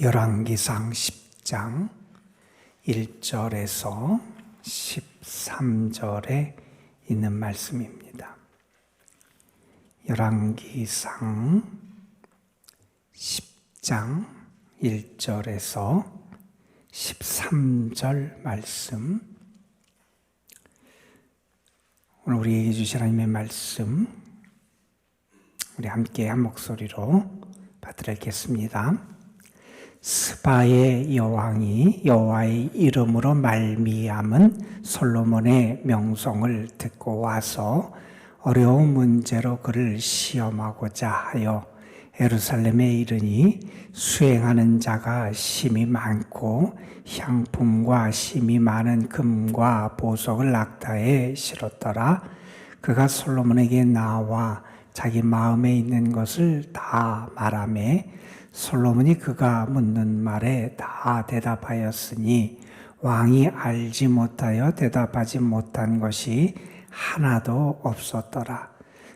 열왕기상 10장 1절에서 13절에 있는 말씀입니다. 열왕기상 10장 1절에서 13절 말씀, 오늘 우리에게 주신 하나님의 말씀 우리 함께 한 목소리로 받들겠습니다. 스바의 여왕이 여호와의 이름으로 말미암은 솔로몬의 명성을 듣고 와서 어려운 문제로 그를 시험하고자 하여 예루살렘에 이르니 수행하는 자가 심히 많고 향품과 심히 많은 금과 보석을 낙타에 실었더라. 그가 솔로몬에게 나와 자기 마음에 있는 것을 다 말하매 솔로몬이 그가 묻는 말에 다 대답하였으니 왕이 알지 못하여 대답하지 못한 것이 하나도 없었더라.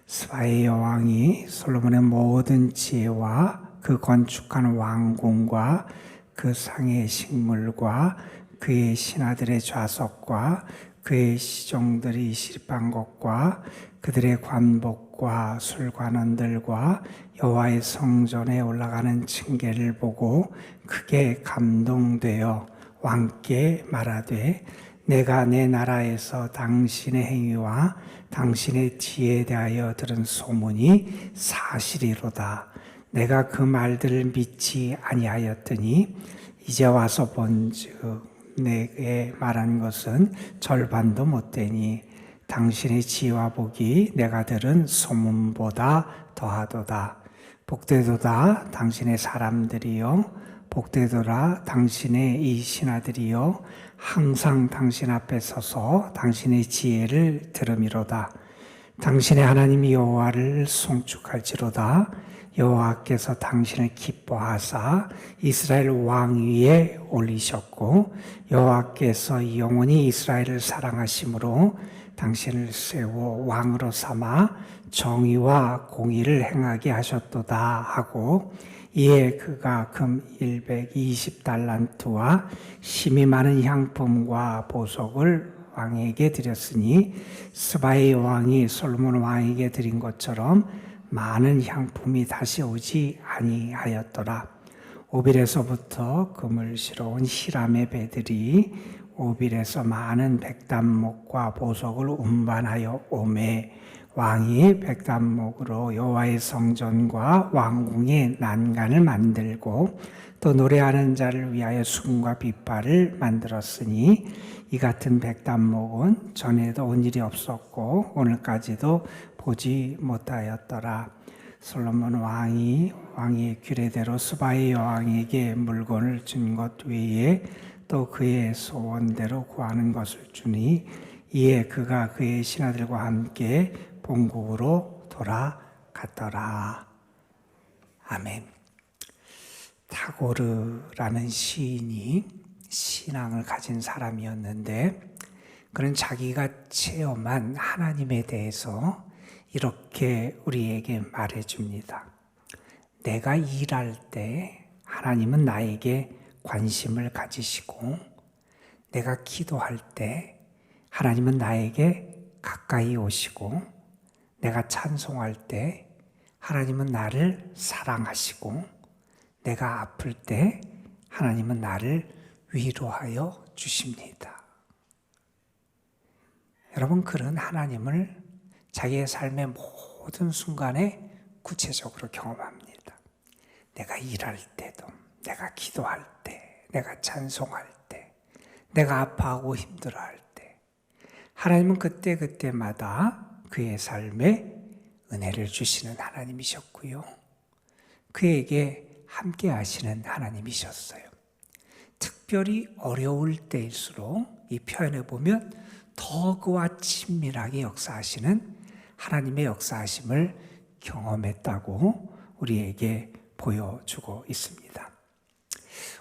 스바의 여왕이 솔로몬의 모든 지혜와 그 건축한 왕궁과 그 상의 식물과 그의 신하들의 좌석과 그의 시종들이 시립한 것과 그들의 관복과 술관원들과 여호와의 성전에 올라가는 층계를 보고 크게 감동되어 왕께 말하되 내가 내 나라에서 당신의 행위와 당신의 지혜에 대하여 들은 소문이 사실이로다. 내가 그 말들을 믿지 아니하였더니 이제 와서 본즉 내게 말한 것은 절반도 못되니 당신의 지혜와 복이 내가 들은 소문보다 더하도다. 복되도다 당신의 사람들이요, 복되도다 당신의 이 신하들이요, 항상 당신 앞에 서서 당신의 지혜를 들음이로다. 당신의 하나님 여호와를 송축할지로다. 여호와께서 당신을 기뻐하사 이스라엘 왕 위에 올리셨고 여호와께서 영원히 이스라엘을 사랑하심으로 당신을 세워 왕으로 삼아 정의와 공의를 행하게 하셨도다 하고, 이에 그가 금 120달란트와 심히 많은 향품과 보석을 왕에게 드렸으니 스바의 왕이 솔로몬 왕에게 드린 것처럼 많은 향품이 다시 오지 아니하였더라. 오빌에서부터 금을 실어온 히람의 배들이 오빌에서 많은 백단목과 보석을 운반하여 오매 왕이 백단목으로 여호와의 성전과 왕궁의 난간을 만들고 또 노래하는 자를 위하여 수금과 빗발을 만들었으니 이 같은 백단목은 전에도 온 일이 없었고 오늘까지도 보지 못하였더라. 솔로몬 왕이 왕의 규례대로 스바의 여왕에게 물건을 준 것 외에 또 그의 소원대로 구하는 것을 주니 이에 그가 그의 신하들과 함께 본국으로 돌아갔더라. 아멘. 타고르라는 시인이 신앙을 가진 사람이었는데 그는 자기가 체험한 하나님에 대해서 이렇게 우리에게 말해줍니다. 내가 일할 때 하나님은 나에게 관심을 가지시고 내가 기도할 때 하나님은 나에게 가까이 오시고 내가 찬송할 때 하나님은 나를 사랑하시고 내가 아플 때 하나님은 나를 위로하여 주십니다. 여러분, 그런 하나님을 자기의 삶의 모든 순간에 구체적으로 경험합니다. 내가 일할 때도, 내가 기도할 때, 내가 찬송할 때, 내가 아파하고 힘들어할 때 하나님은 그때마다 그의 삶에 은혜를 주시는 하나님이셨고요, 그에게 함께 하시는 하나님이셨어요. 특별히 어려울 때일수록 이 표현에 보면 더 그와 친밀하게 역사하시는 하나님의 역사하심을 경험했다고 우리에게 보여주고 있습니다.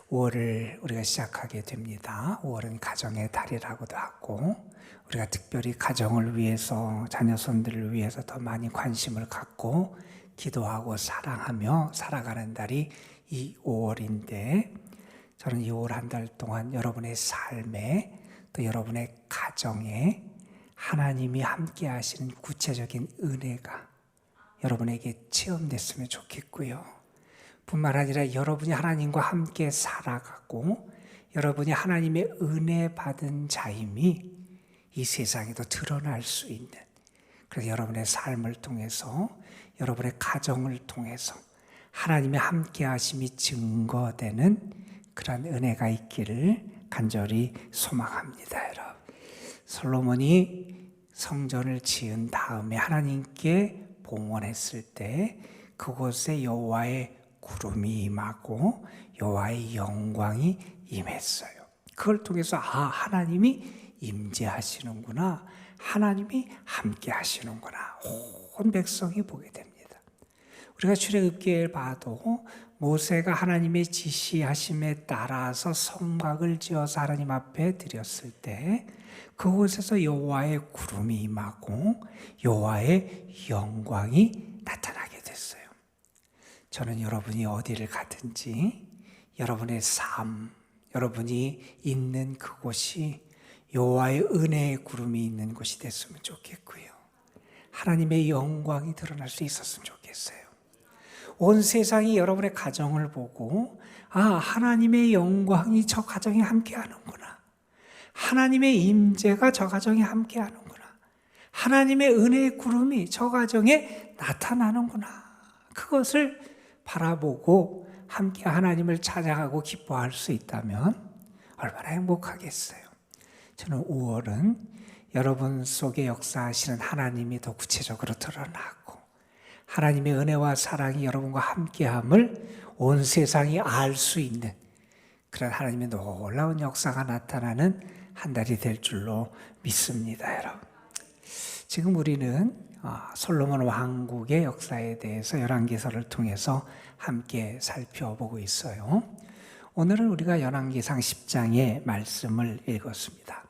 5월을 우리가 시작하게 됩니다. 5월은 가정의 달이라고도 하고 우리가 특별히 가정을 위해서, 자녀손들을 위해서 더 많이 관심을 갖고 기도하고 사랑하며 살아가는 달이 이 5월인데 저는 이 5월 한 달 동안 여러분의 삶에 또 여러분의 가정에 하나님이 함께 하시는 구체적인 은혜가 여러분에게 체험됐으면 좋겠고요. 뿐만 아니라 여러분이 하나님과 함께 살아가고 여러분이 하나님의 은혜 받은 자임이 이 세상에도 드러날 수 있는, 그래서 여러분의 삶을 통해서 여러분의 가정을 통해서 하나님의 함께 하심이 증거되는 그런 은혜가 있기를 간절히 소망합니다. 여러분, 솔로몬이 성전을 지은 다음에 하나님께 봉헌했을 때 그곳에 여호와의 구름이 임하고 여호와의 영광이 임했어요. 그걸 통해서 하나님이 임재하시는구나, 하나님이 함께 하시는구나, 온 백성이 보게 됩니다. 우리가 출애굽기를 봐도 모세가 하나님의 지시하심에 따라서 성막을 지어서 하나님 앞에 드렸을 때 그곳에서 여호와의 구름이 임하고 여호와의 영광이 나타나게 됐어요. 저는 여러분이 어디를 가든지 여러분의 삶, 여러분이 있는 그곳이 여호와의 은혜의 구름이 있는 곳이 됐으면 좋겠고요. 하나님의 영광이 드러날 수 있었으면 좋겠어요. 온 세상이 여러분의 가정을 보고 하나님의 영광이 저 가정에 함께하는구나, 하나님의 임재가 저 가정에 함께하는구나, 하나님의 은혜의 구름이 저 가정에 나타나는구나, 그것을 바라보고 함께 하나님을 찾아가고 기뻐할 수 있다면 얼마나 행복하겠어요. 저는 5월은 여러분 속에 역사하시는 하나님이 더 구체적으로 드러나고 하나님의 은혜와 사랑이 여러분과 함께함을 온 세상이 알 수 있는 그런 하나님의 놀라운 역사가 나타나는 한 달이 될 줄로 믿습니다. 여러분, 지금 우리는 솔로몬 왕국의 역사에 대해서 열왕기서를 통해서 함께 살펴보고 있어요. 오늘은 우리가 열왕기상 10장의 말씀을 읽었습니다.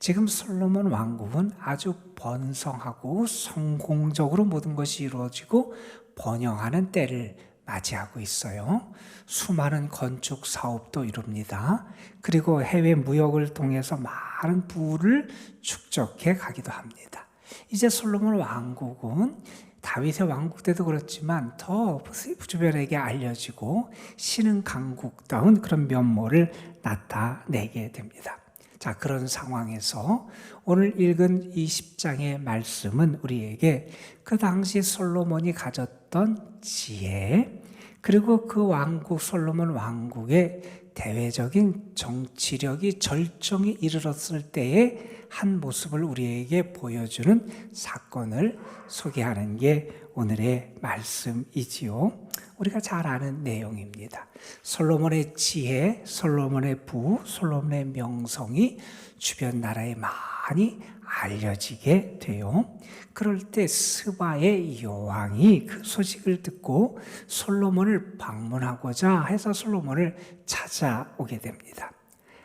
지금 솔로몬 왕국은 아주 번성하고 성공적으로 모든 것이 이루어지고 번영하는 때를 맞이하고 있어요. 수많은 건축 사업도 이룹니다. 그리고 해외 무역을 통해서 많은 부를 축적해 가기도 합니다. 이제 솔로몬 왕국은 다윗의 왕국 때도 그렇지만 더 주변에게 알려지고 신흥 강국다운 그런 면모를 나타내게 됩니다. 자, 그런 상황에서 오늘 읽은 이 10장의 말씀은 우리에게 그 당시 솔로몬이 가졌던 지혜, 그리고 그 왕국, 솔로몬 왕국의 대외적인 정치력이 절정에 이르렀을 때의 한 모습을 우리에게 보여주는 사건을 소개하는 게 오늘의 말씀이지요. 우리가 잘 아는 내용입니다. 솔로몬의 지혜, 솔로몬의 부, 솔로몬의 명성이 주변 나라에 많이 알려지게 돼요. 그럴 때 스바의 여왕이 그 소식을 듣고 솔로몬을 방문하고자 해서 솔로몬을 찾아오게 됩니다.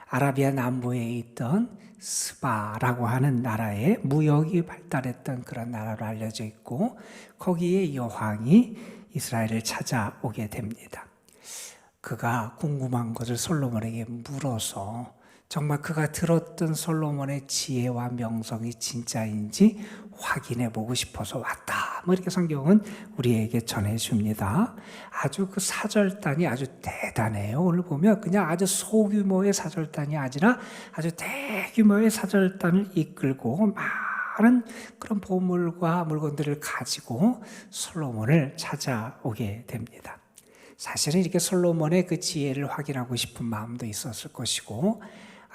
아라비아 남부에 있던 스바라고 하는 나라에 무역이 발달했던 그런 나라로 알려져 있고 거기에 여왕이 이스라엘을 찾아오게 됩니다. 그가 궁금한 것을 솔로몬에게 물어서 정말 그가 들었던 솔로몬의 지혜와 명성이 진짜인지 확인해 보고 싶어서 왔다. 이렇게 성경은 우리에게 전해줍니다. 아주 그 사절단이 아주 대단해요. 오늘 보면 그냥 아주 소규모의 사절단이 아니라 아주 대규모의 사절단을 이끌고 많은 그런 보물과 물건들을 가지고 솔로몬을 찾아오게 됩니다. 사실은 이렇게 솔로몬의 그 지혜를 확인하고 싶은 마음도 있었을 것이고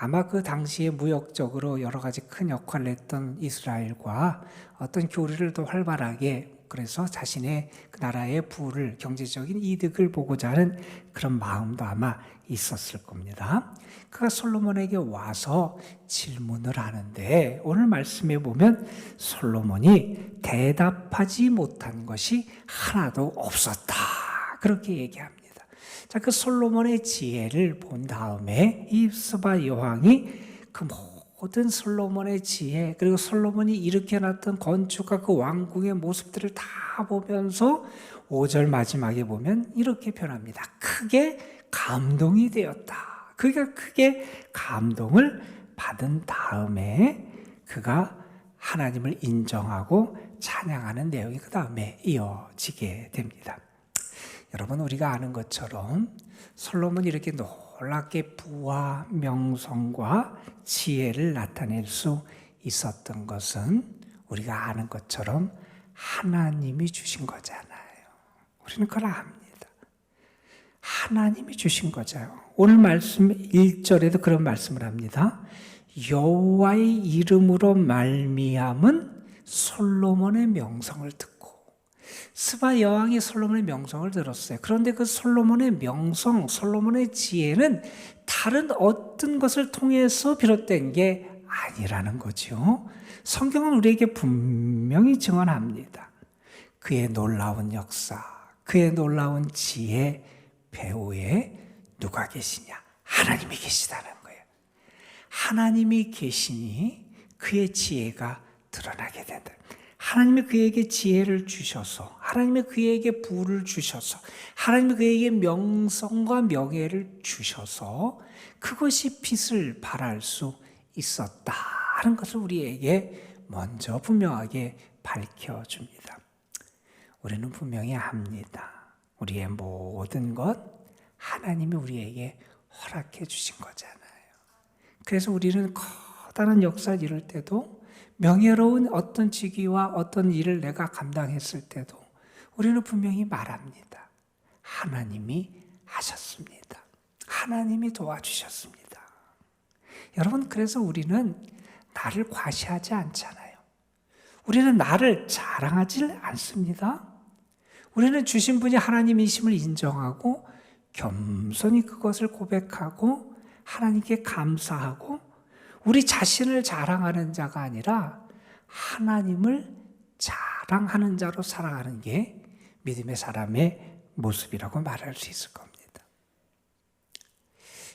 아마 그 당시에 무역적으로 여러 가지 큰 역할을 했던 이스라엘과 어떤 교류를 더 활발하게, 그래서 자신의 그 나라의 부를, 경제적인 이득을 보고자 하는 그런 마음도 아마 있었을 겁니다. 그가 솔로몬에게 와서 질문을 하는데 오늘 말씀에 보면 솔로몬이 대답하지 못한 것이 하나도 없었다, 그렇게 얘기합니다. 자, 그 솔로몬의 지혜를 본 다음에 이 스바 여왕이 그 모든 솔로몬의 지혜, 그리고 솔로몬이 일으켜놨던 건축과 그 왕궁의 모습들을 다 보면서 5절 마지막에 보면 이렇게 표현합니다. 크게 감동이 되었다. 그가 크게 감동을 받은 다음에 그가 하나님을 인정하고 찬양하는 내용이 그 다음에 이어지게 됩니다. 여러분, 우리가 아는 것처럼 솔로몬이 이렇게 놀랍게 부와 명성과 지혜를 나타낼 수 있었던 것은 우리가 아는 것처럼 하나님이 주신 거잖아요. 우리는 그걸 압니다. 하나님이 주신 거잖아요. 오늘 말씀 1절에도 그런 말씀을 합니다. 여호와의 이름으로 말미암은 솔로몬의 명성을 듣고. 스바 여왕이 솔로몬의 명성을 들었어요. 그런데 그 솔로몬의 명성, 솔로몬의 지혜는 다른 어떤 것을 통해서 비롯된 게 아니라는 거죠. 성경은 우리에게 분명히 증언합니다. 그의 놀라운 역사, 그의 놀라운 지혜 배후에 누가 계시냐? 하나님이 계시다는 거예요. 하나님이 계시니 그의 지혜가 드러나게 된다. 하나님이 그에게 지혜를 주셔서, 하나님이 그에게 부를 주셔서, 하나님이 그에게 명성과 명예를 주셔서 그것이 빛을 발할 수 있었다는 것을 우리에게 먼저 분명하게 밝혀줍니다. 우리는 분명히 압니다. 우리의 모든 것 하나님이 우리에게 허락해 주신 거잖아요. 그래서 우리는 커다란 역사를 이룰 때도, 명예로운 어떤 직위와 어떤 일을 내가 감당했을 때도 우리는 분명히 말합니다. 하나님이 하셨습니다. 하나님이 도와주셨습니다. 여러분, 그래서 우리는 나를 과시하지 않잖아요. 우리는 나를 자랑하지 않습니다. 우리는 주신 분이 하나님이심을 인정하고 겸손히 그것을 고백하고 하나님께 감사하고 우리 자신을 자랑하는 자가 아니라 하나님을 자랑하는 자로 살아가는 게 믿음의 사람의 모습이라고 말할 수 있을 겁니다.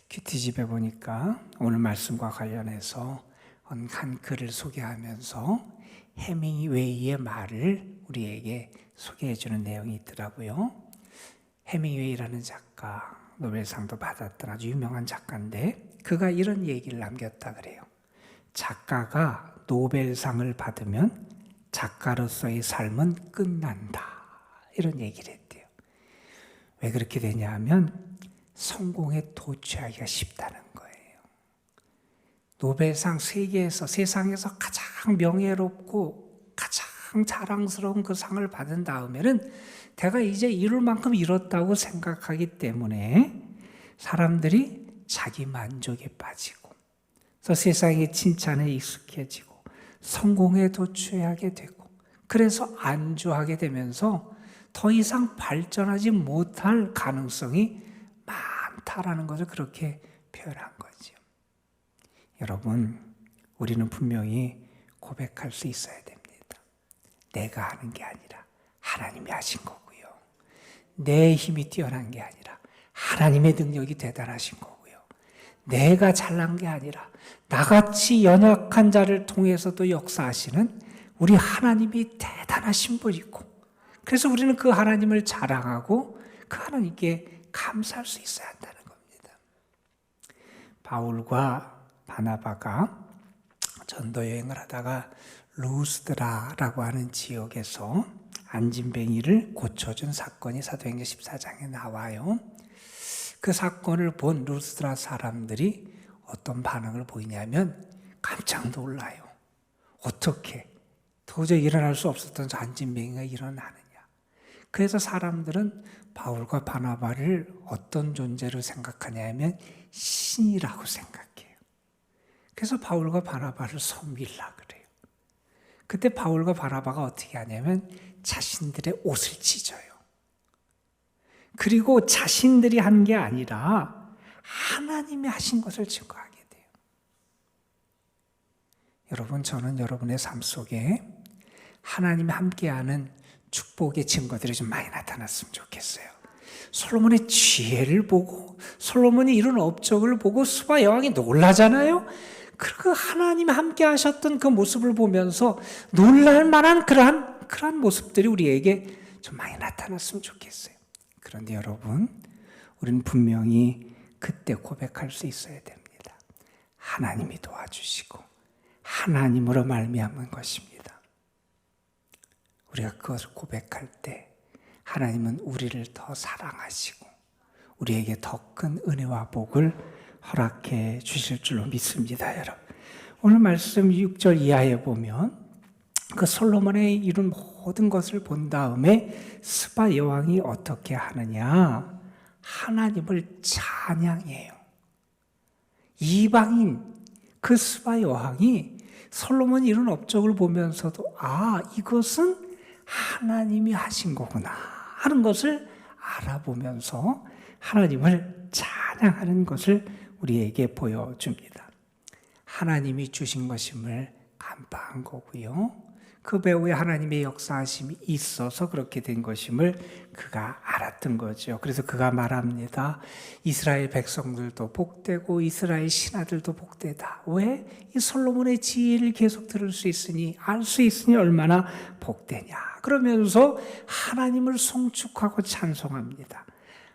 큐티집에 보니까 오늘 말씀과 관련해서 한 글을 소개하면서 해밍웨이의 말을 우리에게 소개해 주는 내용이 있더라고요. 해밍웨이라는 작가, 노벨상도 받았던 아주 유명한 작가인데 그가 이런 얘기를 남겼다 그래요. 작가가 노벨상을 받으면 작가로서의 삶은 끝난다. 이런 얘기를 했대요. 왜 그렇게 되냐면 성공에 도취하기가 쉽다는 거예요. 노벨상 세상에서 가장 명예롭고 가장 자랑스러운 그 상을 받은 다음에는 내가 이제 이룰 만큼 이뤘다고 생각하기 때문에 사람들이 자기 만족에 빠지고 그래서 세상의 칭찬에 익숙해지고 성공에 도취하게 되고 그래서 안주하게 되면서 더 이상 발전하지 못할 가능성이 많다라는 것을 그렇게 표현한 거죠. 여러분, 우리는 분명히 고백할 수 있어야 됩니다. 내가 하는 게 아니라 하나님이 하신 거고요. 내 힘이 뛰어난 게 아니라 하나님의 능력이 대단하신 거고요. 내가 잘난 게 아니라 나같이 연약한 자를 통해서도 역사하시는 우리 하나님이 대단하신 분이고 그래서 우리는 그 하나님을 자랑하고 그 하나님께 감사할 수 있어야 한다는 겁니다. 바울과 바나바가 전도 여행을 하다가 루스드라라고 하는 지역에서 안진뱅이를 고쳐준 사건이 사도행전 14장에 나와요. 그 사건을 본 루스드라 사람들이 어떤 반응을 보이냐면 깜짝 놀라요. 어떻게 도저히 일어날 수 없었던 안진뱅이가 일어나느냐. 그래서 사람들은 바울과 바나바를 어떤 존재로 생각하냐면 신이라고 생각해요. 그래서 바울과 바나바를 섬기려고 그래요. 그때 바울과 바나바가 어떻게 하냐면 자신들의 옷을 찢어요. 그리고 자신들이 한 게 아니라 하나님이 하신 것을 증거하게 돼요. 여러분, 저는 여러분의 삶 속에 하나님이 함께하는 축복의 증거들이 좀 많이 나타났으면 좋겠어요. 솔로몬의 지혜를 보고 솔로몬이 이룬 업적을 보고 스바 여왕이 놀라잖아요. 그 하나님이 함께 하셨던 그 모습을 보면서 놀랄 만한 그러한 모습들이 우리에게 좀 많이 나타났으면 좋겠어요. 그런데 여러분, 우리는 분명히 그때 고백할 수 있어야 됩니다. 하나님이 도와주시고 하나님으로 말미암은 것입니다. 우리가 그것을 고백할 때 하나님은 우리를 더 사랑하시고 우리에게 더 큰 은혜와 복을 허락해 주실 줄로 믿습니다. 여러분, 오늘 말씀 6절 이하에 보면 그 솔로몬의 이룬 모든 것을 본 다음에 스바 여왕이 어떻게 하느냐? 하나님을 찬양해요. 이방인 그 스바 여왕이 솔로몬이 이룬 업적을 보면서도 이것은 하나님이 하신 거구나 하는 것을 알아보면서 하나님을 찬양하는 것을 우리에게 보여줍니다. 하나님이 주신 것임을 간파한 거고요. 그 배후에 하나님의 역사하심이 있어서 그렇게 된 것임을 그가 알았던 거죠. 그래서 그가 말합니다. 이스라엘 백성들도 복되고 이스라엘 신하들도 복되다. 왜? 이 솔로몬의 지혜를 계속 들을 수 있으니, 알 수 있으니 얼마나 복되냐. 그러면서 하나님을 송축하고 찬송합니다.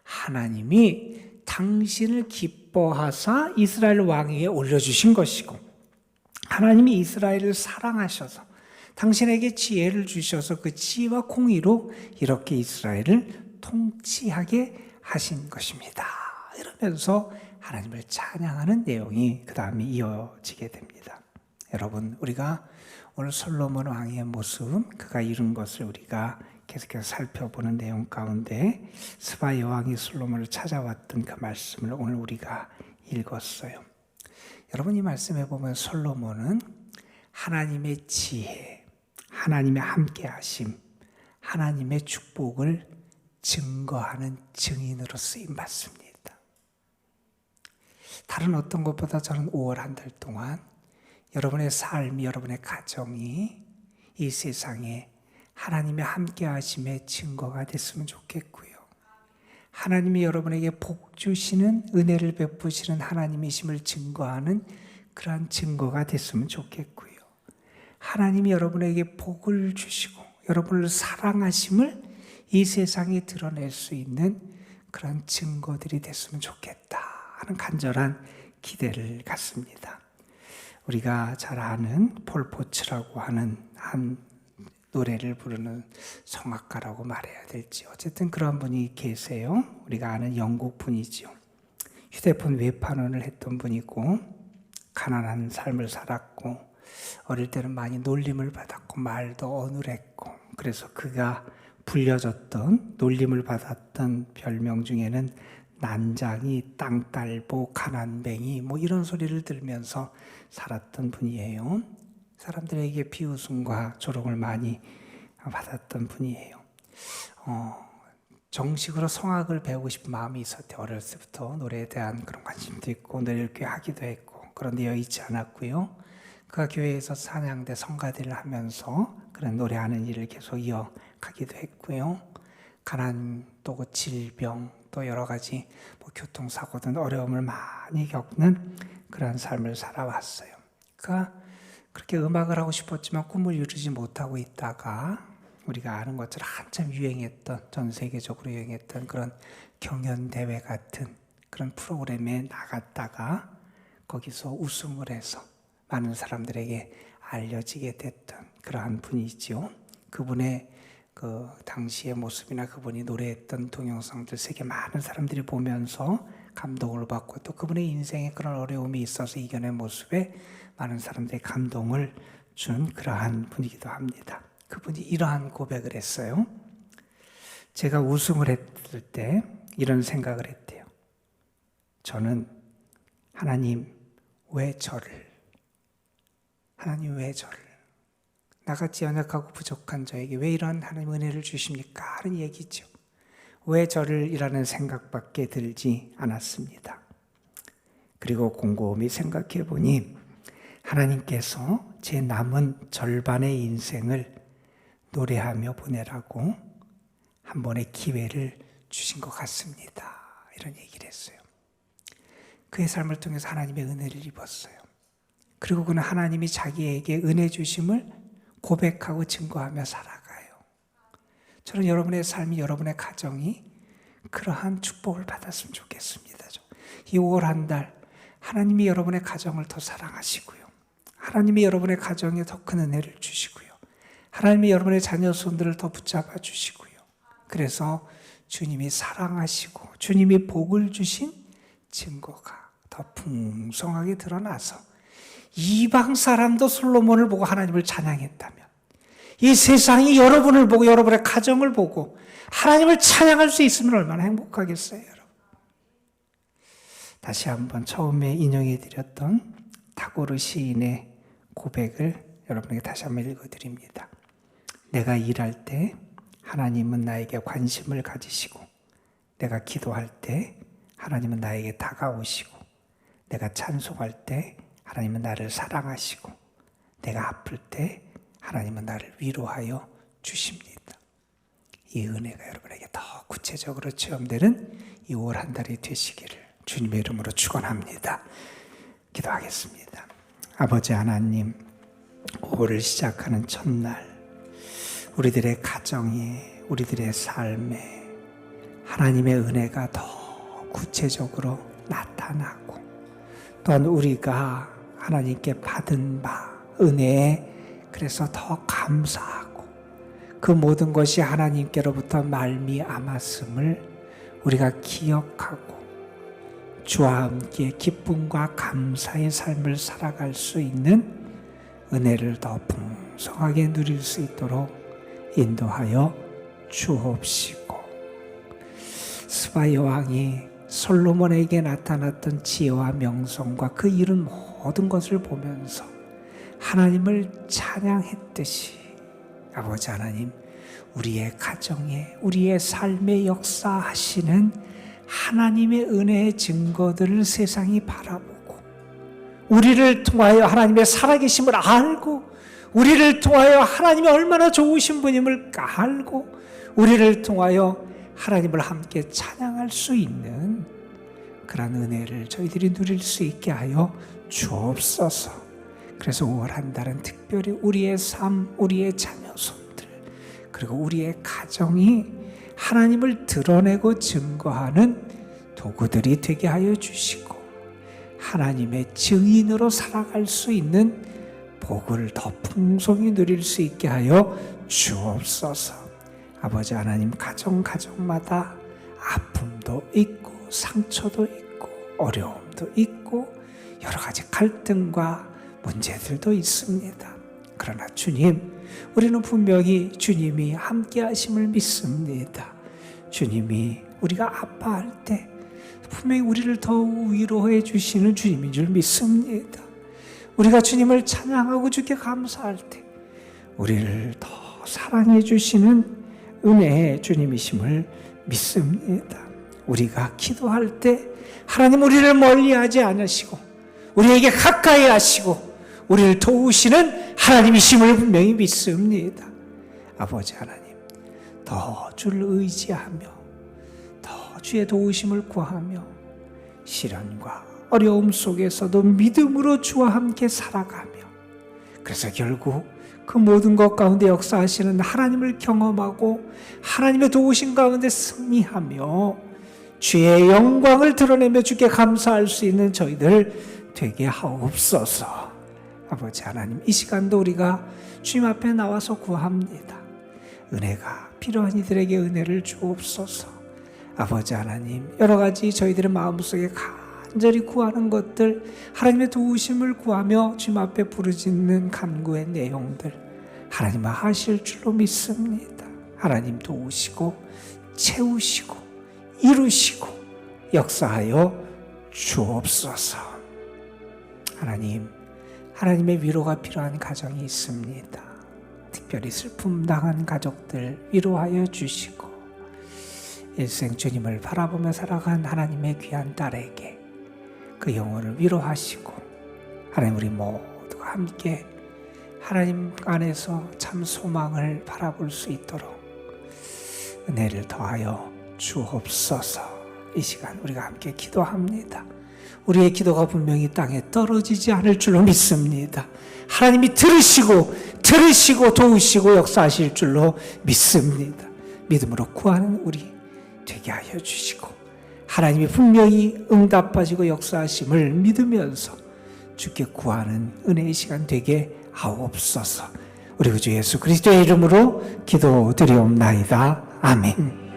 하나님이 당신을 기뻐하사 이스라엘 왕위에 올려주신 것이고, 하나님이 이스라엘을 사랑하셔서 당신에게 지혜를 주셔서 그 지혜와 공의로 이렇게 이스라엘을 통치하게 하신 것입니다. 이러면서 하나님을 찬양하는 내용이 그 다음에 이어지게 됩니다. 여러분, 우리가 오늘 솔로몬 왕의 모습, 그가 이룬 것을 우리가 계속해서 살펴보는 내용 가운데 스바 여왕이 솔로몬을 찾아왔던 그 말씀을 오늘 우리가 읽었어요. 여러분, 이 말씀에 보면 솔로몬은 하나님의 지혜, 하나님의 함께하심, 하나님의 축복을 증거하는 증인으로 쓰임받습니다. 다른 어떤 것보다 저는 5월 한 달 동안 여러분의 삶이, 여러분의 가정이 이 세상에 하나님의 함께하심의 증거가 됐으면 좋겠고요. 하나님이 여러분에게 복 주시는, 은혜를 베푸시는 하나님이심을 증거하는 그러한 증거가 됐으면 좋겠고요. 하나님이 여러분에게 복을 주시고 여러분을 사랑하심을 이 세상에 드러낼 수 있는 그런 증거들이 됐으면 좋겠다 하는 간절한 기대를 갖습니다. 우리가 잘 아는 폴 포츠라고 하는 한 노래를 부르는 성악가라고 말해야 될지, 어쨌든 그런 분이 계세요. 우리가 아는 영국 분이죠. 휴대폰 외판원을 했던 분이고 가난한 삶을 살았고 어릴 때는 많이 놀림을 받았고 말도 어눌했고, 그래서 그가 불려졌던, 놀림을 받았던 별명 중에는 난장이, 땅딸보, 가난뱅이 이런 소리를 들으면서 살았던 분이에요. 사람들에게 비웃음과 조롱을 많이 받았던 분이에요. 정식으로 성악을 배우고 싶은 마음이 있었대요. 어렸을 때부터 노래에 대한 그런 관심도 있고 노래를 꽤 하기도 했고, 그런데 여의치 않았고요. 그가 교회에서 찬양대 성가대를 하면서 그런 노래하는 일을 계속 이어가기도 했고요. 가난, 또 질병, 또 여러 가지 교통사고 등 어려움을 많이 겪는 그런 삶을 살아왔어요. 그가 그렇게 음악을 하고 싶었지만 꿈을 이루지 못하고 있다가 우리가 아는 것처럼 한참 유행했던, 전 세계적으로 유행했던 그런 경연대회 같은 그런 프로그램에 나갔다가 거기서 우승을 해서 많은 사람들에게 알려지게 됐던 그러한 분이지요. 그분의 그 당시의 모습이나 그분이 노래했던 동영상들 세계 많은 사람들이 보면서 감동을 받고, 또 그분의 인생에 그런 어려움이 있어서 이겨낸 모습에 많은 사람들이 감동을 준 그러한 분이기도 합니다. 그분이 이러한 고백을 했어요. 제가 우승을 했을 때 이런 생각을 했대요. 저는 하나님 왜 저를, 나같이 연약하고 부족한 저에게 왜 이런 하나님 은혜를 주십니까? 하는 얘기죠. 왜 저를 이라는 생각밖에 들지 않았습니다. 그리고 곰곰이 생각해 보니 하나님께서 제 남은 절반의 인생을 노래하며 보내라고 한 번의 기회를 주신 것 같습니다. 이런 얘기를 했어요. 그의 삶을 통해서 하나님의 은혜를 입었어요. 그리고 그는 하나님이 자기에게 은혜 주심을 고백하고 증거하며 살아가요. 저는 여러분의 삶이, 여러분의 가정이 그러한 축복을 받았으면 좋겠습니다. 이 5월 한 달 하나님이 여러분의 가정을 더 사랑하시고요, 하나님이 여러분의 가정에 더 큰 은혜를 주시고요, 하나님이 여러분의 자녀 손들을 더 붙잡아 주시고요, 그래서 주님이 사랑하시고 주님이 복을 주신 증거가 더 풍성하게 드러나서 이방 사람도 솔로몬을 보고 하나님을 찬양했다면, 이 세상이 여러분을 보고 여러분의 가정을 보고 하나님을 찬양할 수 있으면 얼마나 행복하겠어요, 여러분. 다시 한번 처음에 인용해 드렸던 타고르 시인의 고백을 여러분에게 다시 한번 읽어드립니다. 내가 일할 때 하나님은 나에게 관심을 가지시고, 내가 기도할 때 하나님은 나에게 다가오시고, 내가 찬송할 때 하나님은 나를 사랑하시고, 내가 아플 때 하나님은 나를 위로하여 주십니다. 이 은혜가 여러분에게 더 구체적으로 체험되는 이 5월 한 달이 되시기를 주님의 이름으로 축원합니다. 기도하겠습니다. 아버지 하나님, 5월을 시작하는 첫날 우리들의 가정에, 우리들의 삶에 하나님의 은혜가 더 구체적으로 나타나고, 또한 우리가 하나님께 받은 바 은혜에 그래서 더 감사하고, 그 모든 것이 하나님께로부터 말미암았음을 우리가 기억하고 주와 함께 기쁨과 감사의 삶을 살아갈 수 있는 은혜를 더 풍성하게 누릴 수 있도록 인도하여 주옵시고, 스바이 왕이 솔로몬에게 나타났던 지혜와 명성과 그 이룬 모든 것을 보면서 하나님을 찬양했듯이 아버지 하나님, 우리의 가정에, 우리의 삶에 역사하시는 하나님의 은혜의 증거들을 세상이 바라보고, 우리를 통하여 하나님의 살아계심을 알고, 우리를 통하여 하나님이 얼마나 좋으신 분임을 알고, 우리를 통하여 하나님을 함께 찬양할 수 있는 그런 은혜를 저희들이 누릴 수 있게 하여 주옵소서. 그래서 5월 한 달은 특별히 우리의 삶, 우리의 자녀 손들, 그리고 우리의 가정이 하나님을 드러내고 증거하는 도구들이 되게 하여 주시고, 하나님의 증인으로 살아갈 수 있는 복을 더 풍성히 누릴 수 있게 하여 주옵소서. 아버지 하나님, 가정마다 아픔도 있고 상처도 있고 어려움도 있고 여러 가지 갈등과 문제들도 있습니다. 그러나 주님, 우리는 분명히 주님이 함께 하심을 믿습니다. 주님이 우리가 아파할 때 분명히 우리를 더욱 위로해 주시는 주님인 줄 믿습니다. 우리가 주님을 찬양하고 주께 감사할 때 우리를 더 사랑해 주시는 은혜의 주님이심을 믿습니다. 우리가 기도할 때 하나님 우리를 멀리하지 않으시고 우리에게 가까이 하시고 우리를 도우시는 하나님이심을 분명히 믿습니다. 아버지 하나님, 더 주를 의지하며 더 주의 도우심을 구하며 시련과 어려움 속에서도 믿음으로 주와 함께 살아가며, 그래서 결국 그 모든 것 가운데 역사하시는 하나님을 경험하고 하나님의 도우심 가운데 승리하며 주의 영광을 드러내며 주께 감사할 수 있는 저희들 되게 하옵소서. 아버지 하나님, 이 시간도 우리가 주님 앞에 나와서 구합니다. 은혜가 필요한 이들에게 은혜를 주옵소서. 아버지 하나님, 여러 가지 저희들의 마음속에 간절히 구하는 것들, 하나님의 도우심을 구하며 주님 앞에 부르짖는 간구의 내용들 하나님 하실 줄로 믿습니다. 하나님 도우시고 채우시고 이루시고 역사하여 주옵소서. 하나님, 하나님의 위로가 필요한 가정이 있습니다. 특별히 슬픔 당한 가족들 위로하여 주시고, 일생 주님을 바라보며 살아간 하나님의 귀한 딸에게 그 영혼을 위로하시고, 하나님 우리 모두가 함께 하나님 안에서 참 소망을 바라볼 수 있도록 은혜를 더하여 주옵소서. 이 시간 우리가 함께 기도합니다. 우리의 기도가 분명히 땅에 떨어지지 않을 줄로 믿습니다. 하나님이 들으시고 도우시고 역사하실 줄로 믿습니다. 믿음으로 구하는 우리 되게 하여 주시고, 하나님이 분명히 응답하시고 역사하심을 믿으면서 주께 구하는 은혜의 시간 되게 하옵소서. 우리 구주 예수 그리스도의 이름으로 기도드리옵나이다. 아멘.